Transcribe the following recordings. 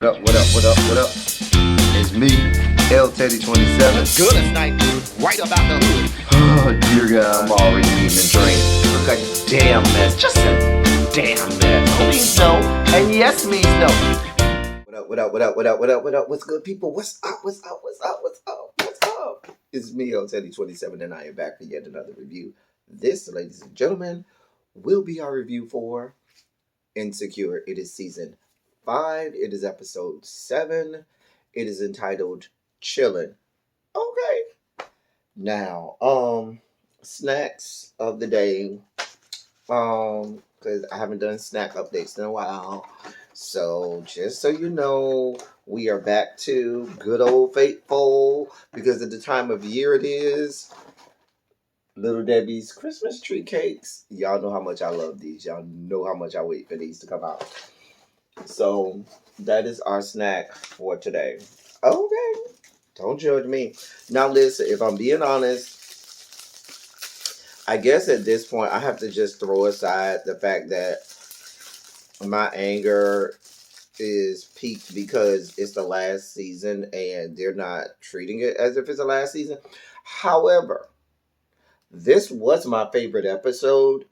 What up, what up, what up, what up? It's me, L Teddy 27. What's good? It's night right about the hood. Oh, dear God. I'm already eating and drinking. Look a damn mess. Just a damn mess. No means no, and yes means no. What up, what up, what up, what up, what up, what up? What's good, people? What's up, what's up, what's up, what's up, what's up? It's me, L Teddy 27, and I am back for yet another review. This, ladies and gentlemen, will be our review for Insecure. It is season 5. It is episode 7. It is entitled Chillin'. Okay. Now, snacks of the day. Because I haven't done snack updates in a while. So just so you know, we are back to good old faithful, because at the time of year it is. Little Debbie's Christmas tree cakes. Y'all know how much I love these. Y'all know how much I wait for these to come out. So that is our snack for today. Okay. Don't judge me. Now listen, if I'm being honest, I guess at this point I have to just throw aside the fact that my anger is peaked because it's the last season and they're not treating it as if it's the last season. However, this was my favorite episode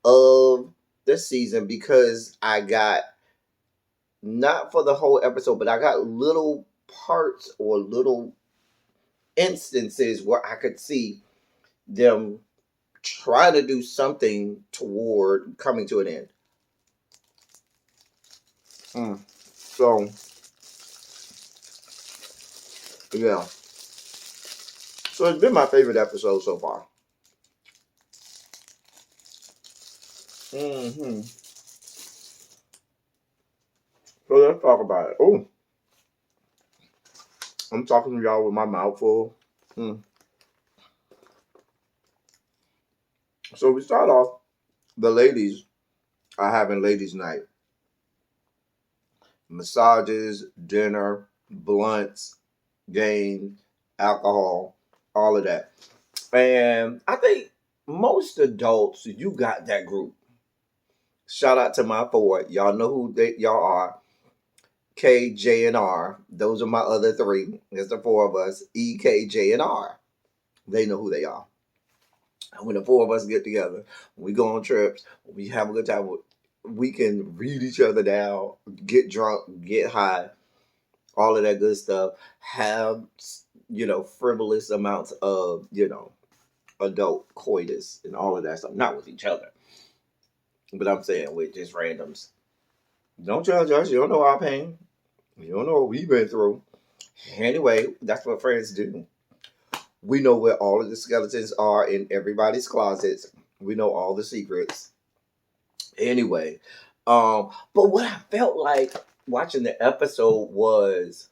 of the season because I got, not for the whole episode, but I got little parts or little instances where I could see them try to do something toward coming to an end. So, yeah. So it's been my favorite episode so far. So let's talk about it. Oh, I'm talking to y'all with my mouth full. So we start off, the ladies are having ladies' night. Massages, dinner, blunts, games, alcohol, all of that. And I think most adults, you got that group. Shout out to my 4. Y'all know who y'all are. K, J, and R. Those are my other 3. There's the 4 of us. E, K, J, and R. They know who they are. And when the 4 of us get together, we go on trips, we have a good time. We can read each other down, get drunk, get high, all of that good stuff. Have, frivolous amounts of, adult coitus and all of that stuff. Not with each other, but I'm saying with just randoms. Don't judge us. You don't know our pain. You don't know what we've been through. Anyway, that's what friends do. We know where all of the skeletons are in everybody's closets. We know all the secrets. Anyway, but what I felt like watching the episode was,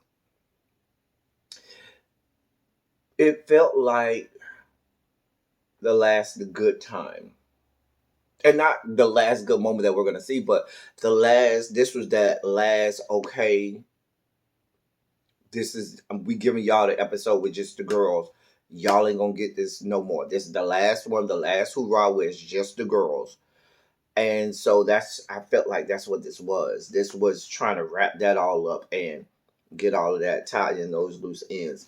it felt like the last good time. And not the last good moment that we're going to see, but this was that last, okay, we giving y'all the episode with just the girls. Y'all ain't going to get this no more. This is the last one, the last hoorah where it's just the girls. And so I felt like that's what this was. This was trying to wrap that all up and get all of that tied in those loose ends.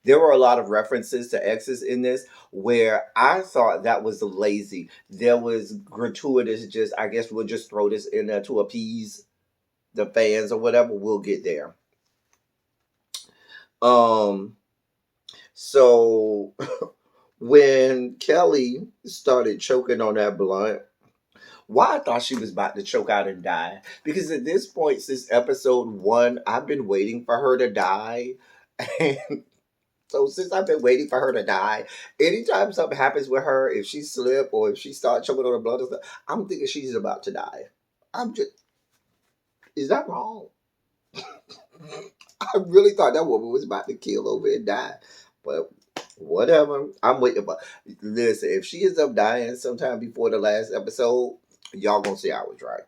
There were a lot of references to exes in this where I thought that was lazy. There was gratuitous, just, I guess we'll just throw this in there to appease the fans or whatever. We'll get there. So when Kelly started choking on that blunt, I thought she was about to choke out and die. Because at this point, since episode 1, I've been waiting for her to die. And so since I've been waiting for her to die, anytime something happens with her, if she slip or if she starts choking on her blood and stuff, I'm thinking she's about to die. Is that wrong? I really thought that woman was about to keel over and die. But whatever. I'm waiting for. Listen, if she ends up dying sometime before the last episode, y'all gonna see I was right.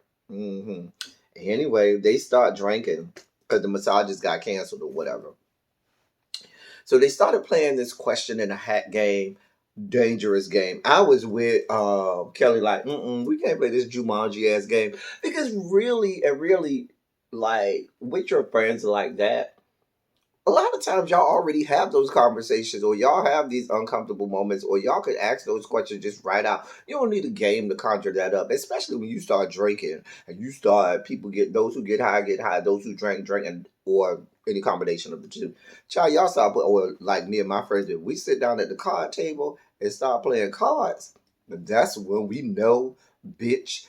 Anyway, they start drinking because the massages got canceled or whatever. So they started playing this question in a hat game, dangerous game. I was with Kelly like, we can't play this Jumanji ass game because really, like with your friends like that, a lot of times y'all already have those conversations, or y'all have these uncomfortable moments, or y'all could ask those questions just right out. You don't need a game to conjure that up, especially when you start drinking and you start people get those who get high, those who drink, and or any combination of the two. Child, y'all start or like me and my friends, if we sit down at the card table and start playing cards, that's when we know, bitch,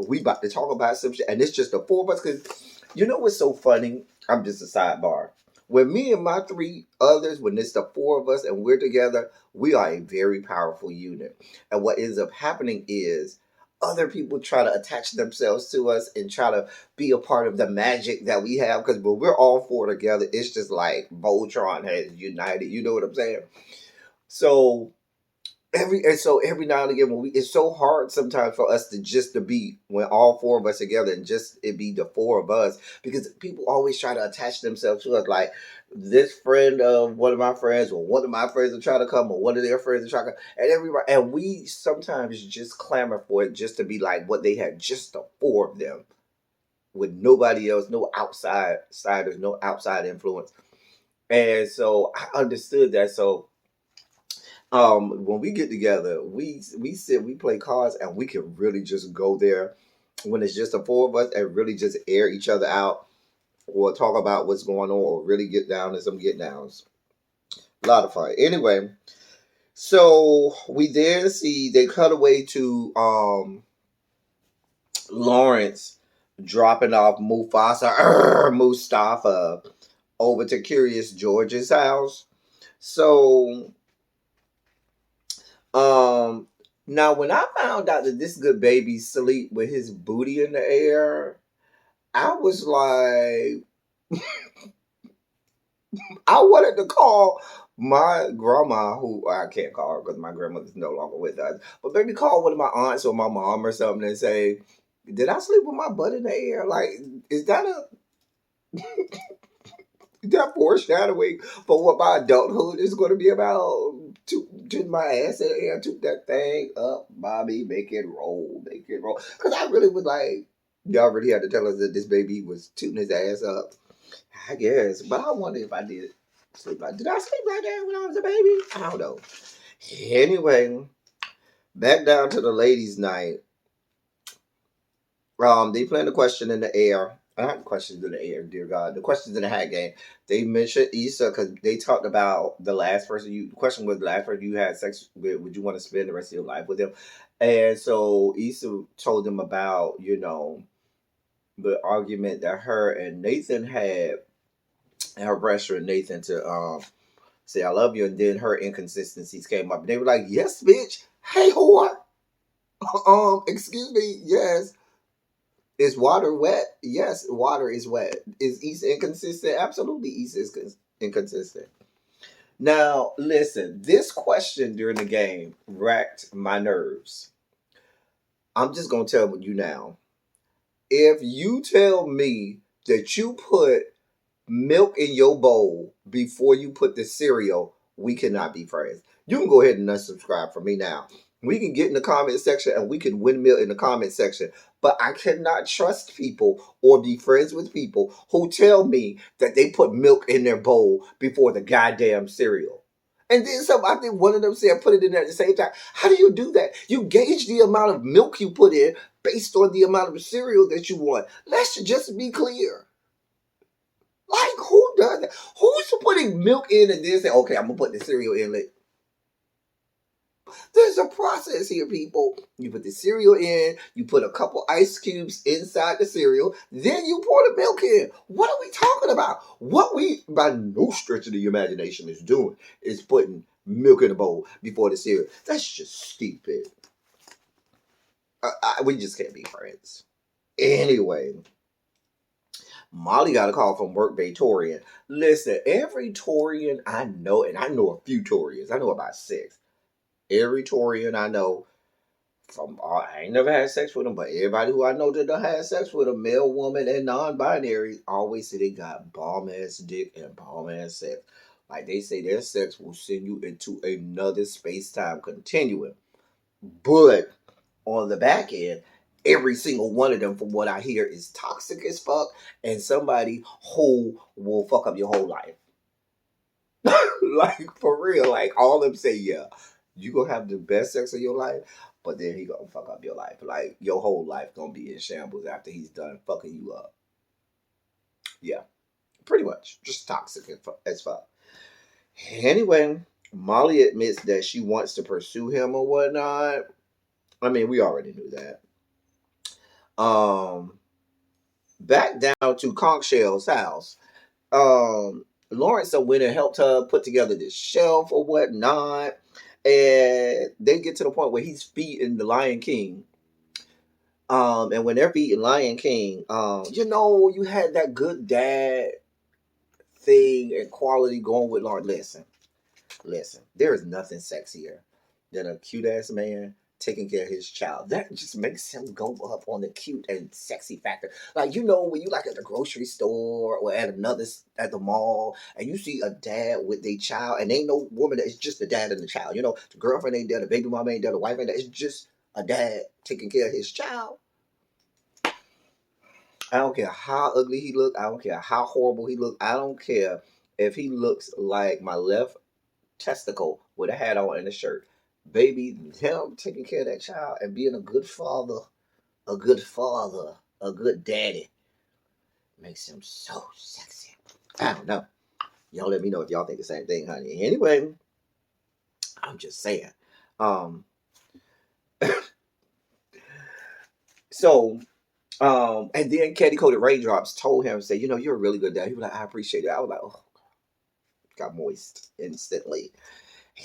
we about to talk about some shit, and it's just the four of us. Because you know what's so funny? I'm just a sidebar. When me and my three others, when it's the four of us and we're together, we are a very powerful unit. And what ends up happening is other people try to attach themselves to us and try to be a part of the magic that we have. Because when we're all four together, it's just like Voltron has united. You know what I'm saying? So every now and again when it's so hard sometimes for us to just to be when all four of us together and just it be the four of us, because people always try to attach themselves to us, like this friend of one of my friends or one of my friends will try to come or one of their friends will try to come, and everybody, and we sometimes just clamor for it just to be like what they had, just the four of them with nobody else, no outsiders, no outside influence. And so I understood that. So when we get together, we sit, we play cards, and we can really just go there when it's just the four of us and really just air each other out or talk about what's going on or really get down to some get downs. A lot of fun. Anyway, so we then see they cut away to Lawrence dropping off Mustafa over to Curious George's house. So now when I found out that this good baby sleep with his booty in the air, I was like, I wanted to call my grandma, who I can't call her because my grandmother's no longer with us, but maybe call one of my aunts or my mom or something and say, did I sleep with my butt in the air? Like, is that foreshadowing for what my adulthood is going to be about? To my ass in the air, toot that thing up, Bobby, make it roll. Because I really was like, y'all really had to tell us that this baby was tooting his ass up. I guess, but I wonder if I did sleep like. Did I sleep like that when I was a baby? I don't know. Anyway, back down to the ladies' night. They playing the question in the air. Not questions in the air, dear God. The questions in the hat game. They mentioned Issa because they talked about the last person you. The question was the last person you had sex with. Would you want to spend the rest of your life with them? And so Issa told them about the argument that her and Nathan had, and her pressure Nathan to say I love you, and then her inconsistencies came up. And they were like, "Yes, bitch. Hey, whore. Excuse me. Yes." Is water wet? Yes, water is wet. Is Issa inconsistent? Absolutely, Issa is inconsistent. Now, listen, this question during the game racked my nerves. I'm just going to tell you now. If you tell me that you put milk in your bowl before you put the cereal, we cannot be friends. You can go ahead and unsubscribe from me now. We can get in the comment section and we can windmill in the comment section. But I cannot trust people or be friends with people who tell me that they put milk in their bowl before the goddamn cereal. And then I think one of them said put it in there at the same time. How do you do that? You gauge the amount of milk you put in based on the amount of cereal that you want. Let's just be clear. Like, who does that? Who's putting milk in and then say, okay, I'm going to put the cereal in it? There's a process here, people. You put the cereal in, you put a couple ice cubes inside the cereal, then you pour the milk in. What are we talking about? What we, by no stretch of the imagination, is doing is putting milk in a bowl before the cereal. That's just stupid. We just can't be friends. Anyway, Molly got a call from Work Bay Torian. Listen, every Torian I know, and I know a few Torians, I know about 6. Every Torian I know, I ain't never had sex with them, but everybody who I know that done had sex with a male, woman, and non-binary always say they got bomb-ass dick and bomb-ass sex. Like they say their sex will send you into another space-time continuum. But on the back end, every single one of them, from what I hear, is toxic as fuck and somebody who will fuck up your whole life. Like, for real. Like, all of them say, yeah, you gonna have the best sex of your life, but then he gonna fuck up your life. Like, your whole life gonna be in shambles after he's done fucking you up. Yeah, pretty much. Just toxic as fuck. Anyway, Molly admits that she wants to pursue him or whatnot. I mean, we already knew that. Back down to Conch Shell's house. Lawrence went and helped her put together this shelf or whatnot. And they get to the point where he's feeding the Lion King. And when they're feeding Lion King, you had that good dad thing and quality going with Lawrence. Listen, there is nothing sexier than a cute ass man taking care of his child. That just makes him go up on the cute and sexy factor. Like, when you like at the grocery store or at the mall, and you see a dad with their child, and ain't no woman, it's just the dad and the child. The girlfriend ain't there, the baby mama ain't there, the wife ain't there. It's just a dad taking care of his child. I don't care how ugly he look. I don't care how horrible he look. I don't care if he looks like my left testicle with a hat on and a shirt. Baby, him taking care of that child and being a good father, a good daddy makes him so sexy. I don't know. Y'all let me know if y'all think the same thing, honey. Anyway, I'm just saying. And then Candy Coated Raindrops told him, say, you're a really good dad. He was like, I appreciate it. I was like, oh, got moist instantly.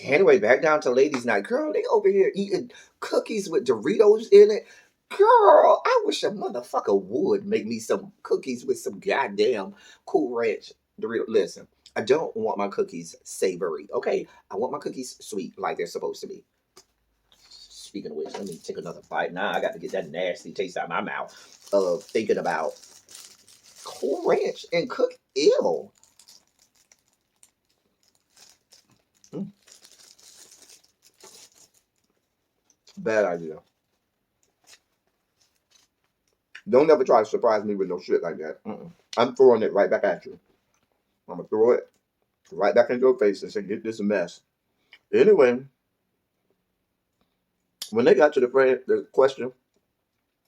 Anyway, back down to ladies' night. Girl, they over here eating cookies with Doritos in it. Girl, I wish a motherfucker would make me some cookies with some goddamn Cool Ranch Doritos. Listen, I don't want my cookies savory, okay? I want my cookies sweet like they're supposed to be. Speaking of which, let me take another bite. Now I got to get that nasty taste out of my mouth of thinking about Cool Ranch and cook. Ew. Bad idea. Don't ever try to surprise me with no shit like that. I'm throwing it right back at you. I'm going to throw it right back into your face and say, get this a mess. Anyway, when they got to the question,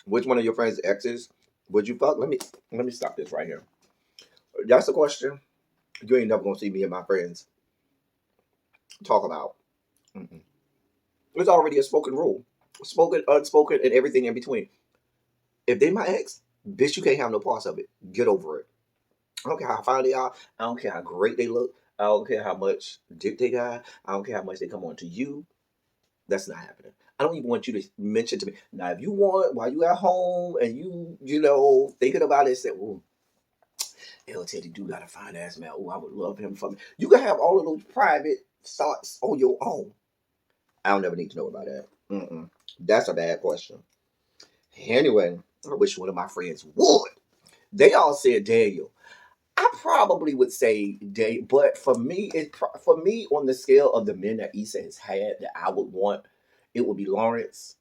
which one of your friends' exes would you fuck? Let me stop this right here. That's the question you ain't never going to see me and my friends talk about. It's already a spoken rule. Spoken, unspoken, and everything in between. If they my ex, bitch, you can't have no parts of it. Get over it. I don't care how fine they are. I don't care how great they look. I don't care how much dick they got. I don't care how much they come on to you. That's not happening. I don't even want you to mention to me. Now, if you want, while you at home and you thinking about it, say, ooh, El Teddy do got a fine ass man. Ooh, I would love him for me. You can have all of those private thoughts on your own. I don't ever need to know about that. That's a bad question. Anyway, I wish one of my friends would. They all said Daniel. I probably would say Daniel, but for me, on the scale of the men that Issa has had that I would want, it would be Lawrence.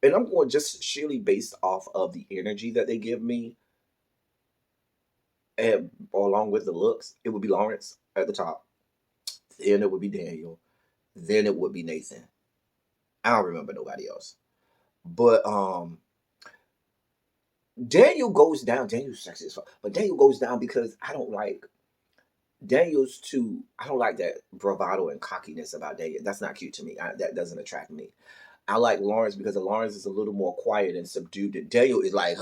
And I'm going just sheerly based off of the energy that they give me, and along with the looks, it would be Lawrence at the top. Then it would be Daniel. Then it would be Nathan. I don't remember nobody else. But Daniel goes down. Daniel's sexy as fuck. But Daniel goes down because I don't like that bravado and cockiness about Daniel. That's not cute to me. That doesn't attract me. I like Lawrence because Lawrence is a little more quiet and subdued. And Daniel is like,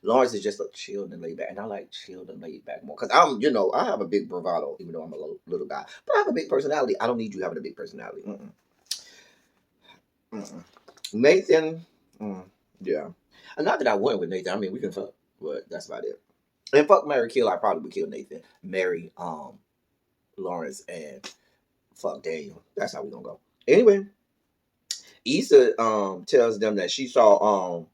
Lawrence is just a chilled and laid back. And I like chilled and laid back more. Because I have a big bravado, even though I'm a little guy. But I have a big personality. I don't need you having a big personality. Nathan, yeah. And not that I went with Nathan. I mean, we can fuck, but that's about it. And fuck, marry, kill. I probably would kill Nathan, marry Lawrence, and fuck Daniel. That's how we gonna go. Anyway, Issa tells them that she saw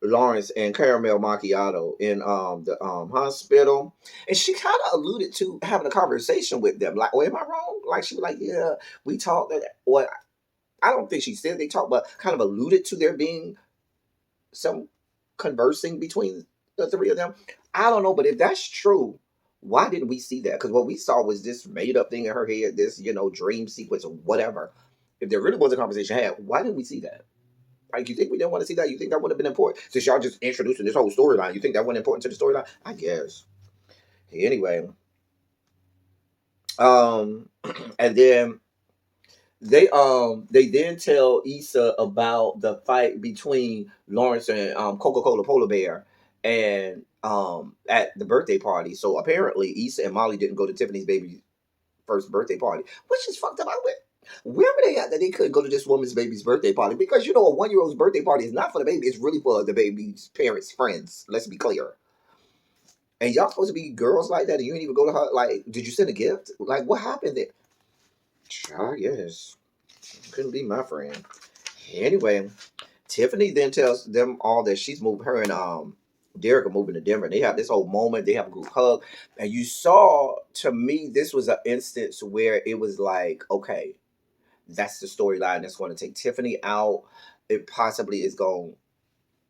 Lawrence and Caramel Macchiato in the hospital, and she kind of alluded to having a conversation with them. Like, oh, am I wrong? Like, she was like, yeah, we talked. What I don't think she said they talked, but kind of alluded to there being some conversing between the three of them. I don't know, but if that's true, why didn't we see that? Because what we saw was this made up thing in her head, this, dream sequence or whatever. If there really was a conversation had, why didn't we see that? Like, you think we didn't want to see that? You think that would have been important? Since y'all just introducing this whole storyline, you think that wasn't important to the storyline? I guess. Anyway, um, and then they then tell Issa about the fight between Lawrence and Coca-Cola Polar Bear and at the birthday party. So apparently Issa and Molly didn't go to Tiffany's baby's first birthday party, which is fucked up. Where were they at that they couldn't go to this woman's baby's birthday party? Because a 1-year-old's birthday party is not for the baby, it's really for the baby's parents' friends. Let's be clear. And y'all supposed to be girls like that, and you didn't even go to her. Like, did you send a gift? Like, what happened there? I guess. Couldn't be my friend. Anyway, Tiffany then tells them all that she's moving. Her and Derek are moving to Denver. They have this whole moment. They have a group hug, and you saw. To me, this was an instance where it was like, okay, that's the storyline that's going to take Tiffany out. It possibly is going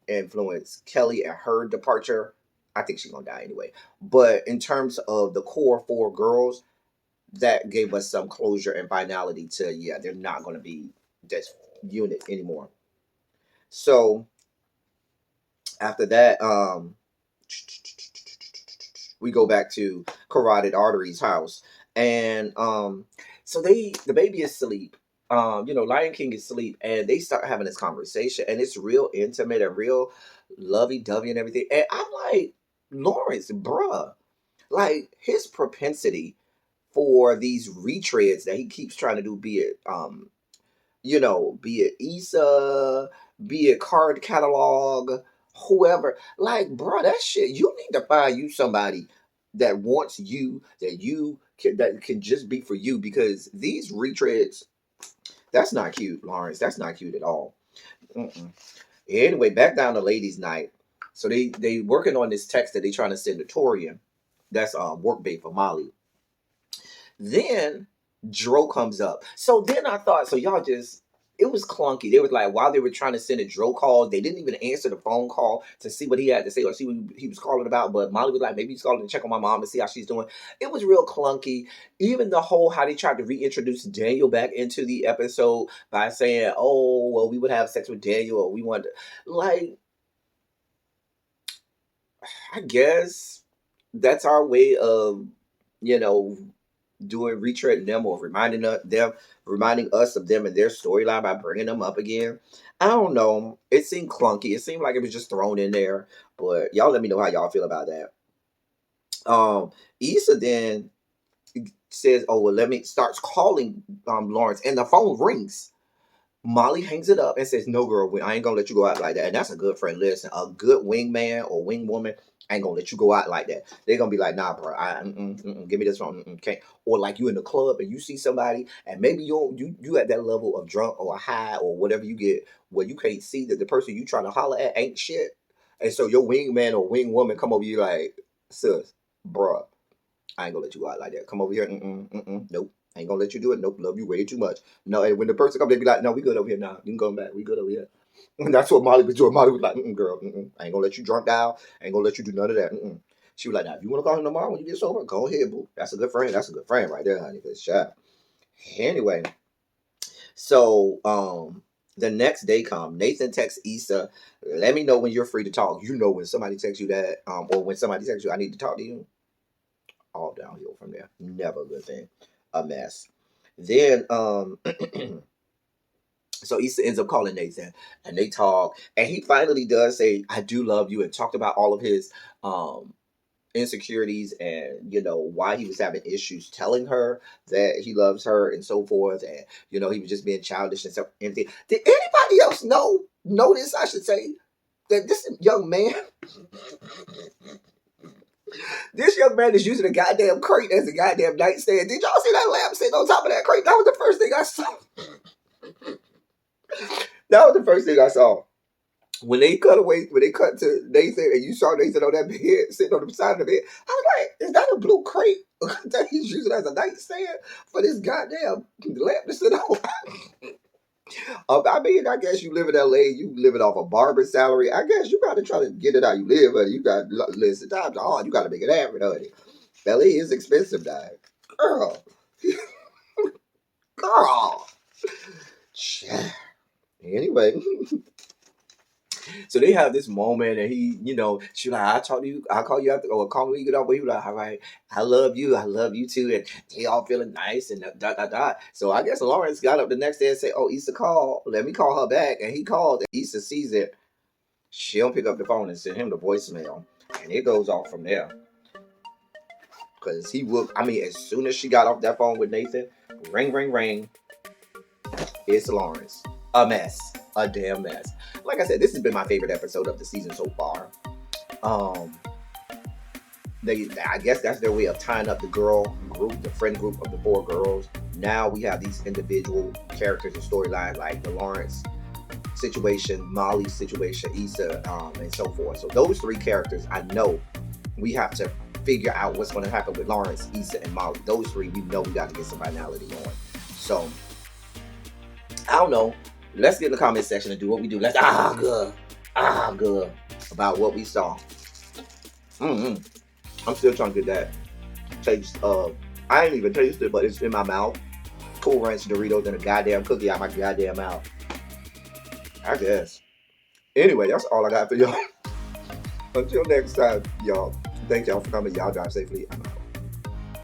to influence Kelly and her departure. I think she's going to die anyway. But in terms of the core 4 girls, that gave us some closure and finality to, yeah, they're not going to be this unit anymore. So after that, we go back to Carotid Artery's house. And so the baby is asleep. Lion King is asleep, and they start having this conversation, and it's real intimate and real lovey-dovey and everything. And I'm like, Lawrence, bruh, like, his propensity for these retreads that he keeps trying to do, be it Issa, be it Card Catalog, whoever, like, bro, that shit, you need to find you somebody that wants you, that can just be for you, because these retreads, that's not cute, Lawrence. That's not cute at all. Mm-mm. Anyway, back down to ladies' night. So they working on this text that they trying to send to Torian. That's work bait for Molly. Then Dro comes up. So then I thought, so y'all just, it was clunky. They was like, while they were trying to send a Dro call, they didn't even answer the phone call to see what he had to say or see what he was calling about. But Molly was like, maybe he's calling to check on my mom and see how she's doing. It was real clunky. Even the whole, how they tried to reintroduce Daniel back into the episode by saying, oh, well, we would have sex with Daniel, or we wanted, like, I guess that's our way of, doing retreading them or reminding us of them and their storyline by bringing them up again. I don't know. It seemed clunky. It seemed like it was just thrown in there. But y'all let me know how y'all feel about that. Issa then says, oh, well, starts calling Lawrence, and the phone rings. Molly hangs it up and says, no, girl, I ain't gonna let you go out like that. And that's a good friend. Listen, a good wingman or wingwoman ain't gonna let you go out like that. They're gonna be like, nah, bro, give me this phone. Can't. Or like you in the club and you see somebody, and maybe you at that level of drunk or high or whatever you get, where you can't see that the person you trying to holler at ain't shit. And so your wingman or wingwoman come over you like, sis, bro, I ain't gonna let you go out like that. Come over here. Nope. Ain't gonna let you do it. Nope. Love you way too much. No, and when the person comes, they be like, no, we good over here now. You can go back. We good over here. And that's what Molly was doing. Molly was like, girl, I ain't gonna let you drunk out. I ain't gonna let you do none of that. She was like, now, if you want to call him tomorrow when you get sober, go ahead, boo. That's a good friend. That's a good friend right there, honey. Good shot. Anyway, so the next day come. Nathan texts Issa, let me know when you're free to talk. When somebody texts you that, or when somebody texts you, I need to talk to you. All downhill from there. Never a good thing. A mess. Then so Issa ends up calling Nathan, and they talk, and he finally does say, I do love you, and talked about all of his insecurities and why he was having issues telling her that he loves her and so forth, and he was just being childish and stuff. Did anybody else notice, I should say, that this young man this young man is using a goddamn crate as a goddamn nightstand? Did y'all see that lamp sitting on top of that crate? That was the first thing I saw. That was the first thing I saw. When they cut to Nathan, and you saw Nathan on that bed, sitting on the side of the bed, I was like, is that a blue crate that he's using as a nightstand for this goddamn lamp to sit on? I mean, I guess you live in LA, you living off a barber salary. I guess you got to try to get it how you live, honey. You got listen, times are hard. You got to make it happen, honey. LA is expensive, now. Girl, girl. Anyway, so they have this moment, and he, she like, I'll talk to you, I'll call you after, or call me when you get off. But he like, all right, I love you too, and they all feeling nice and da da da. So I guess Lawrence got up the next day and said, oh, Issa called, let me call her back, and he called. And Issa sees it, she don't pick up the phone and send him the voicemail, and it goes off from there. Cause he would, I mean, as soon as she got off that phone with Nathan, ring, ring, ring. It's Lawrence. A mess. A damn mess. Like I said, this has been my favorite episode of the season so far. I guess that's their way of tying up the girl group, the friend group of the 4 girls. Now we have these individual characters and storylines like the Lawrence situation, Molly's situation, Issa, and so forth. So those 3 characters, I know we have to figure out what's going to happen with Lawrence, Issa, and Molly. Those 3, we know we got to get some finality on. So I don't know. Let's get in the comment section and do what we do. Let's good about what we saw. I'm still trying to get that taste of. I ain't even tasted it, but it's in my mouth. Cool Ranch Doritos and a goddamn cookie out my goddamn mouth. I guess. Anyway, that's all I got for y'all. Until next time, y'all. Thank y'all for coming. Y'all drive safely. I'm out.